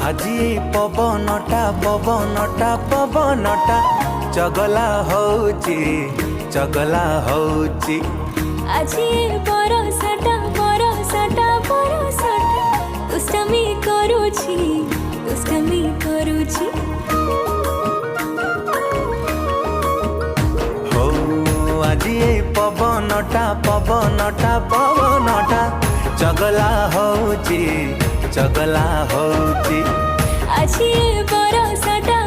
আজি पवनटा पवनटा पवनटा चगला होची चगला होची। আজি बरसटा बरसटा बरसटा दुष्टमी करूची दुष्टमी करूची। हो আজি पवनटा पवनटा पवनटा चगला होची चगला होची। আজি बरसटा